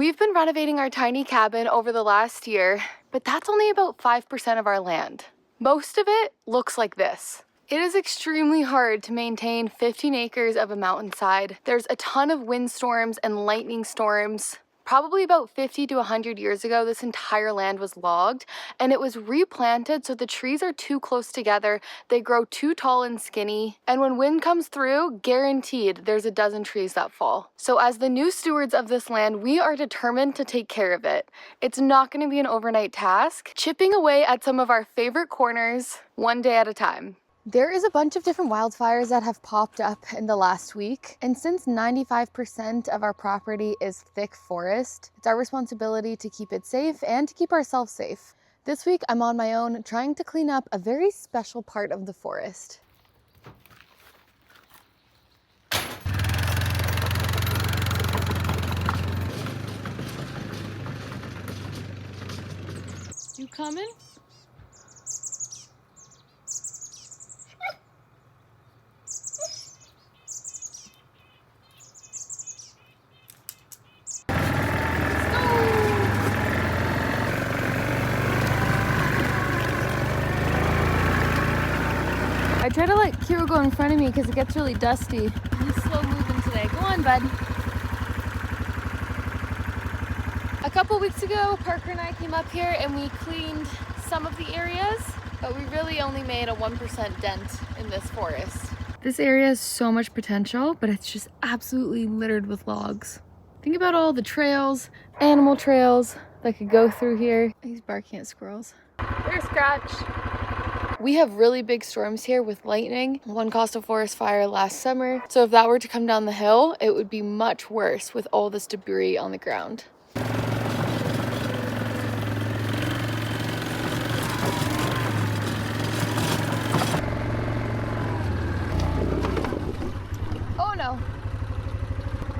We've been renovating our tiny cabin over the last year, but that's only about 5% of our land. Most of it looks like this. It is extremely hard to maintain 15 acres of a mountainside. There's a ton of windstorms and lightning storms. Probably about 50 to 100 years ago, this entire land was logged and it was replanted so the trees are too close together, they grow too tall and skinny, and when wind comes through, guaranteed there's a dozen trees that fall. So as the new stewards of this land, we are determined to take care of it. It's not going to be an overnight task, chipping away at some of our favorite corners, one day at a time. There is a bunch of different wildfires that have popped up in the last week, and since 95% of our property is thick forest, it's our responsibility to keep it safe and to keep ourselves safe. This week I'm on my own trying to clean up a very special part of the forest. You coming? I try to let Kyro go in front of me because it gets really dusty. He's slow moving today. Go on, bud. A couple weeks ago, Parker and I came up here and we cleaned some of the areas, but we really only made a 1% dent in this forest. This area has so much potential, but it's just absolutely littered with logs. Think about all the trails, animal trails that could go through here. He's barking at squirrels. There's Scratch. We have really big storms here with lightning. One caused a forest fire last summer. So if that were to come down the hill, it would be much worse with all this debris on the ground. Oh no,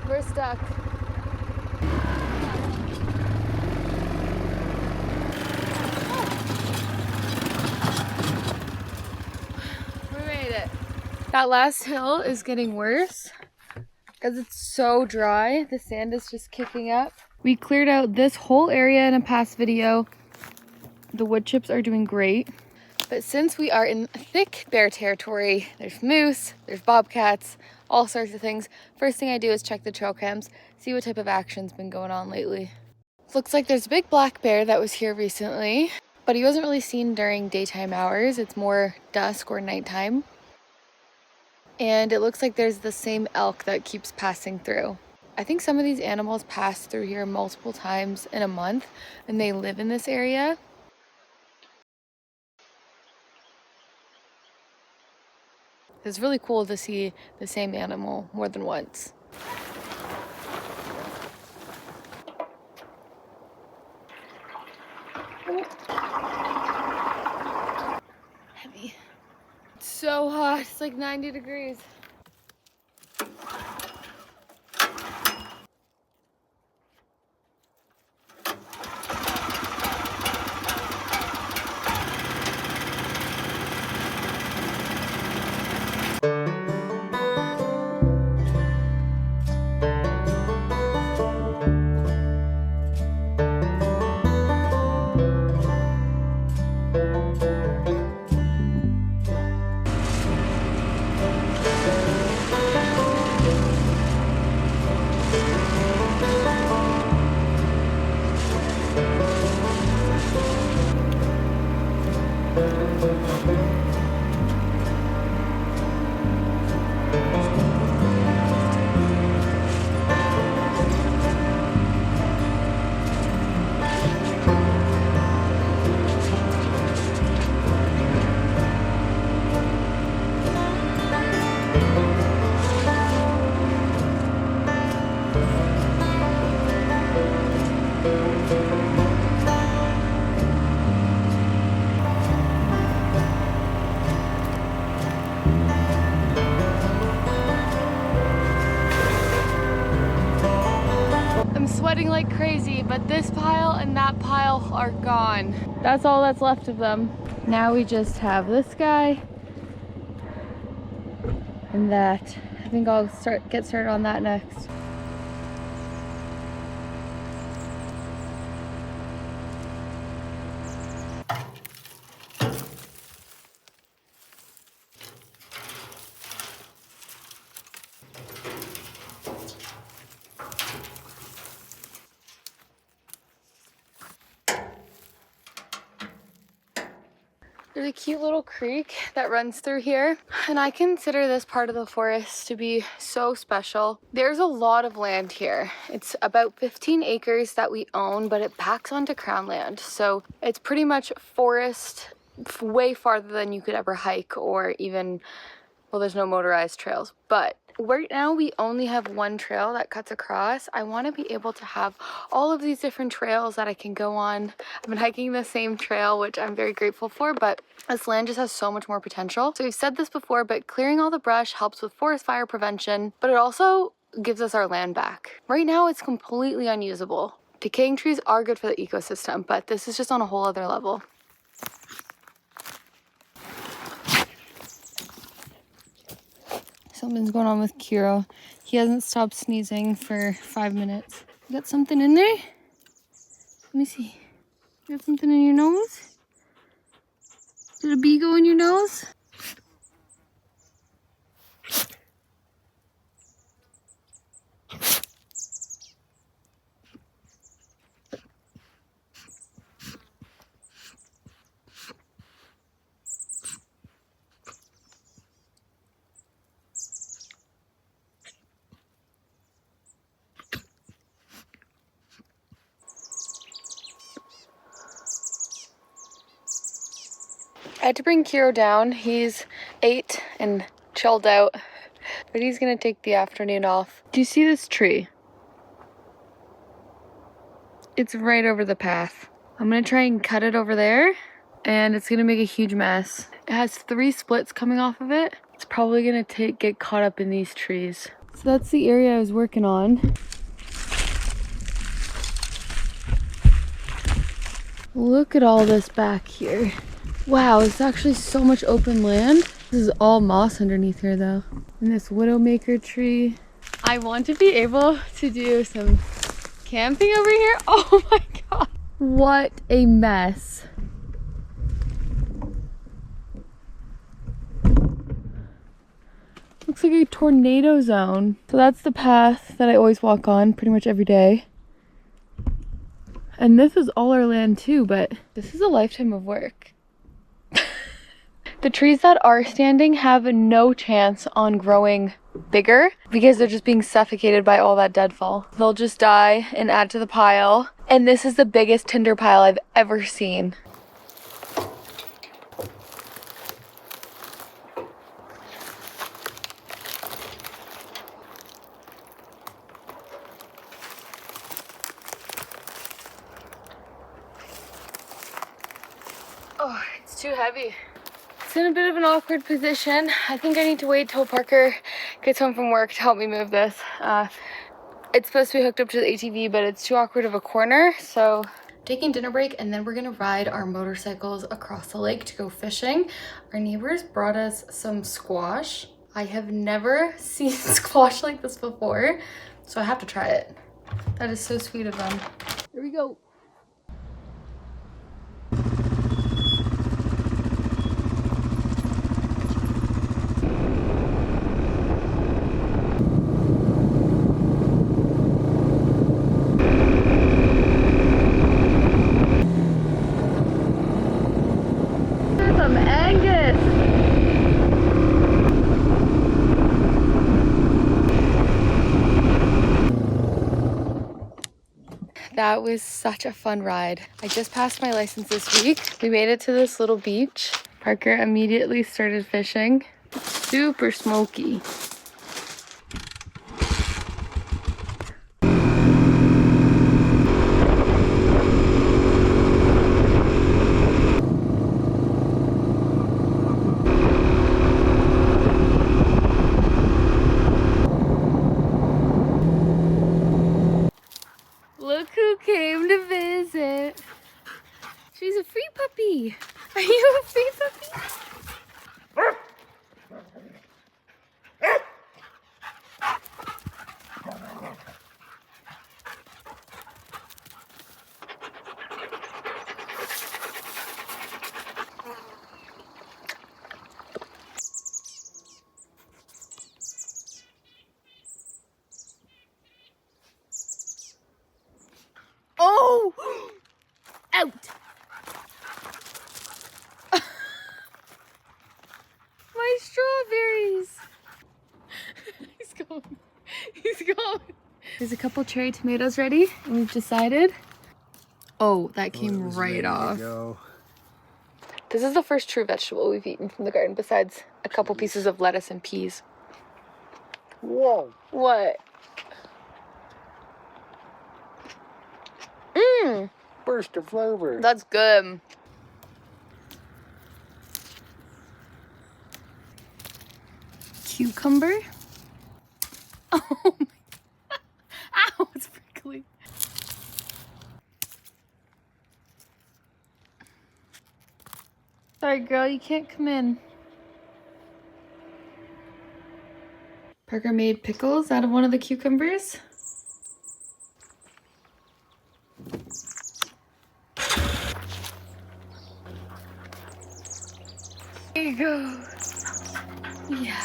we're stuck. That last hill is getting worse because it's so dry. The sand is just kicking up. We cleared out this whole area in a past video. The wood chips are doing great. But since we are in thick bear territory, there's moose, there's bobcats, all sorts of things. First thing I do is check the trail cams, see what type of action's been going on lately. Looks like there's a big black bear that was here recently, but he wasn't really seen during daytime hours. It's more dusk or nighttime. And it looks like there's the same elk that keeps passing through. I think some of these animals pass through here multiple times in a month and they live in this area. It's really cool to see the same animal more than once. Heavy. It's so hot, it's like 90 degrees. Sweating like crazy, but this pile and that pile are gone. That's all that's left of them. Now we just have this guy and that. I think I'll get started on that next. There's a cute little creek that runs through here, and I consider this part of the forest to be so special. There's a lot of land here. It's about 15 acres that we own, but it backs onto crown land. So it's pretty much forest way farther than you could ever hike or even, well, there's no motorized trails, but right now we only have one trail that cuts across. I want to be able to have all of these different trails that I can go on. I've been hiking the same trail, which I'm very grateful for, but this land just has so much more potential. So we've said this before, but clearing all the brush helps with forest fire prevention, but it also gives us our land back. Right now it's completely unusable. Decaying trees are good for the ecosystem, but this is just on a whole other level. Something's going on with Kyro. He hasn't stopped sneezing for 5 minutes. You got something in there? Let me see. You got something in your nose? Did a bee go in your nose? I had to bring Kyro down. He's 8 and chilled out, but he's gonna take the afternoon off. Do you see this tree? It's right over the path. I'm gonna try and cut it over there, and it's gonna make a huge mess. It has 3 splits coming off of it. It's probably gonna get caught up in these trees. So that's the area I was working on. Look at all this back here. Wow, it's actually so much open land. This is all moss underneath here though. And this widowmaker tree. I want to be able to do some camping over here. Oh my god. What a mess. Looks like a tornado zone. So that's the path that I always walk on pretty much every day. And this is all our land too, but this is a lifetime of work. The trees that are standing have no chance on growing bigger because they're just being suffocated by all that deadfall. They'll just die and add to the pile. And this is the biggest tinder pile I've ever seen. Oh, it's too heavy. It's in a bit of an awkward position. I think I need to wait till Parker gets home from work to help me move this. It's supposed to be hooked up to the ATV, but it's too awkward of a corner, so taking dinner break, and then we're gonna ride our motorcycles across the lake to go fishing. Our neighbors brought us some squash. I have never seen squash like this before, so I have to try it. That is so sweet of them. Here we go. That was such a fun ride. I just passed my license this week. We made it to this little beach. Parker immediately started fishing. It's super smoky. Look who came to visit. She's a free puppy. Are you a free puppy? There's a couple cherry tomatoes ready, and we've decided. Oh, that came right off. This is the first true vegetable we've eaten from the garden, besides a couple pieces of lettuce and peas. Whoa. What? Mmm. Burst of flavor. That's good. Cucumber. Oh my. Ow, it's prickly. Sorry, girl, you can't come in. Parker made pickles out of one of the cucumbers. There you go. Yeah.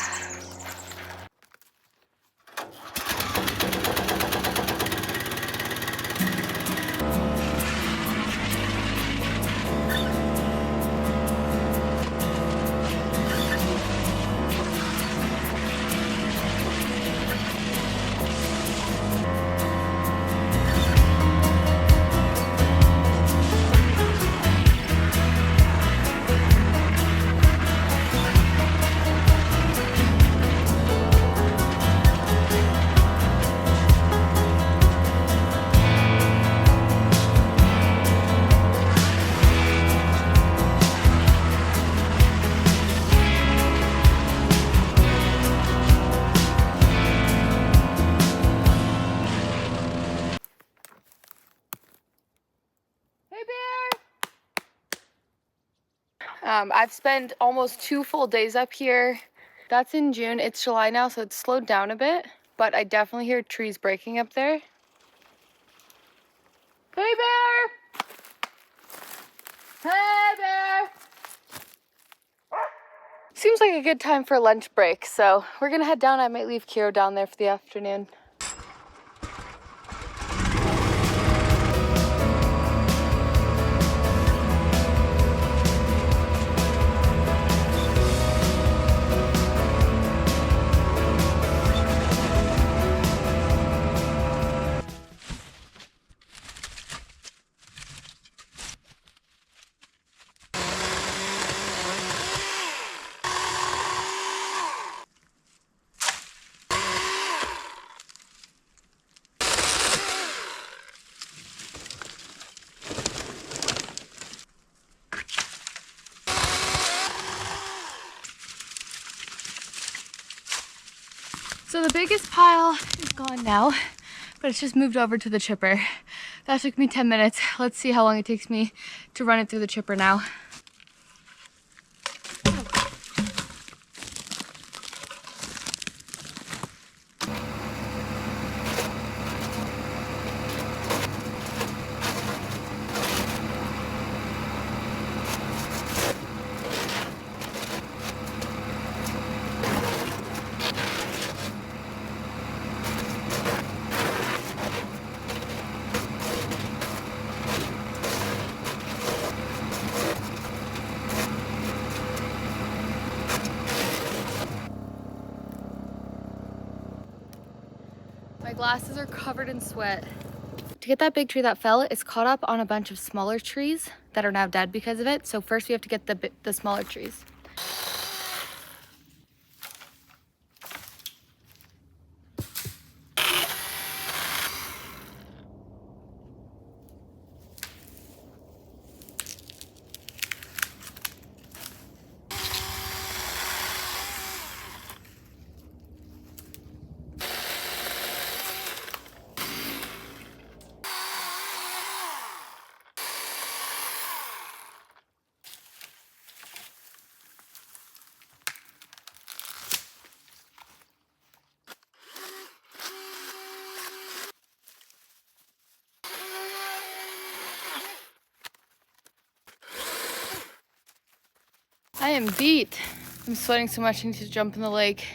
I've spent almost 2 full days up here. That's in June. It's July now, so it's slowed down a bit, but I definitely hear trees breaking up there. Hey, bear! Hey, bear! Seems like a good time for a lunch break, so we're gonna head down. I might leave Kyro down there for the afternoon. So the biggest pile is gone now, but it's just moved over to the chipper. That took me 10 minutes. Let's see how long it takes me to run it through the chipper now. My glasses are covered in sweat. To get that big tree that fell, it's caught up on a bunch of smaller trees that are now dead because of it. So first we have to get the smaller trees. I am beat. I'm sweating so much I need to jump in the lake.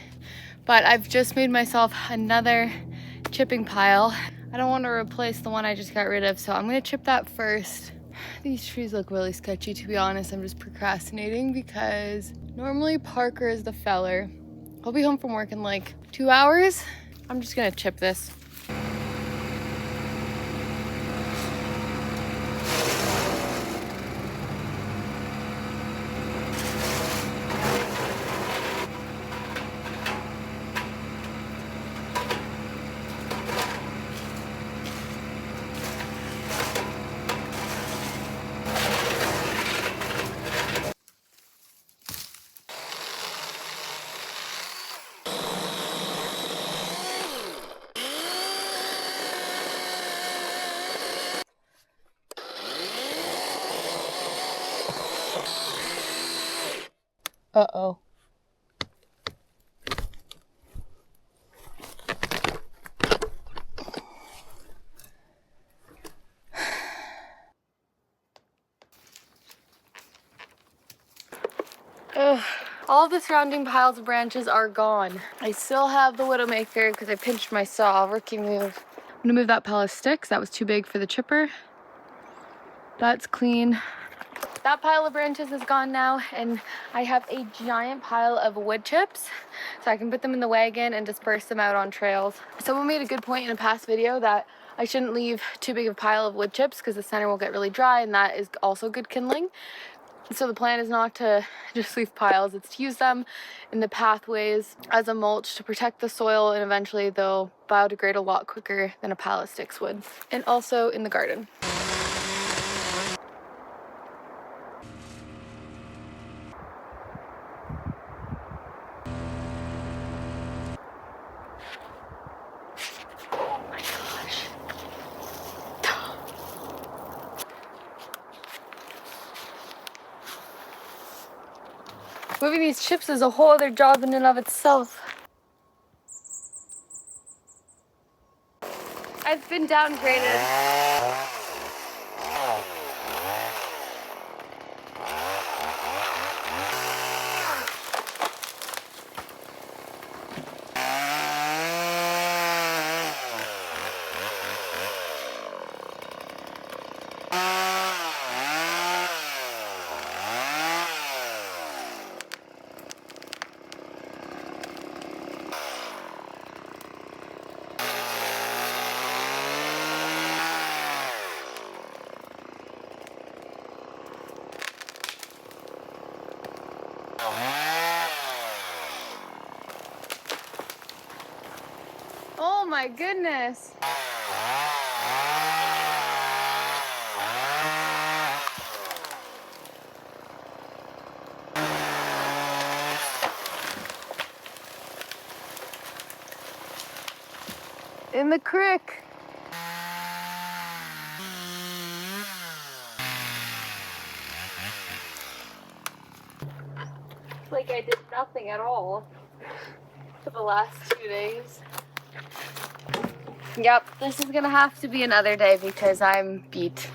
But I've just made myself another chipping pile. I don't want to replace the one I just got rid of, so I'm gonna chip that first. These trees look really sketchy, to be honest. I'm just procrastinating because normally Parker is the feller. He'll be home from work in like 2 hours. I'm just gonna chip this. Uh-oh. Ugh. All the surrounding piles of branches are gone. I still have the widowmaker because I pinched my saw. Rookie move. I'm gonna move that pile of sticks. That was too big for the chipper. That's clean. That pile of branches is gone now, and I have a giant pile of wood chips, so I can put them in the wagon and disperse them out on trails. Someone made a good point in a past video that I shouldn't leave too big of a pile of wood chips because the center will get really dry, and that is also good kindling. So the plan is not to just leave piles, it's to use them in the pathways as a mulch to protect the soil, and eventually they'll biodegrade a lot quicker than a pile of sticks would. And also in the garden. Oh my gosh. Moving these chips is a whole other job in and of itself. I've been downgraded. Oh my goodness. In the creek. It's like I did nothing at all for the last 2 days. Yep, this is gonna have to be another day because I'm beat.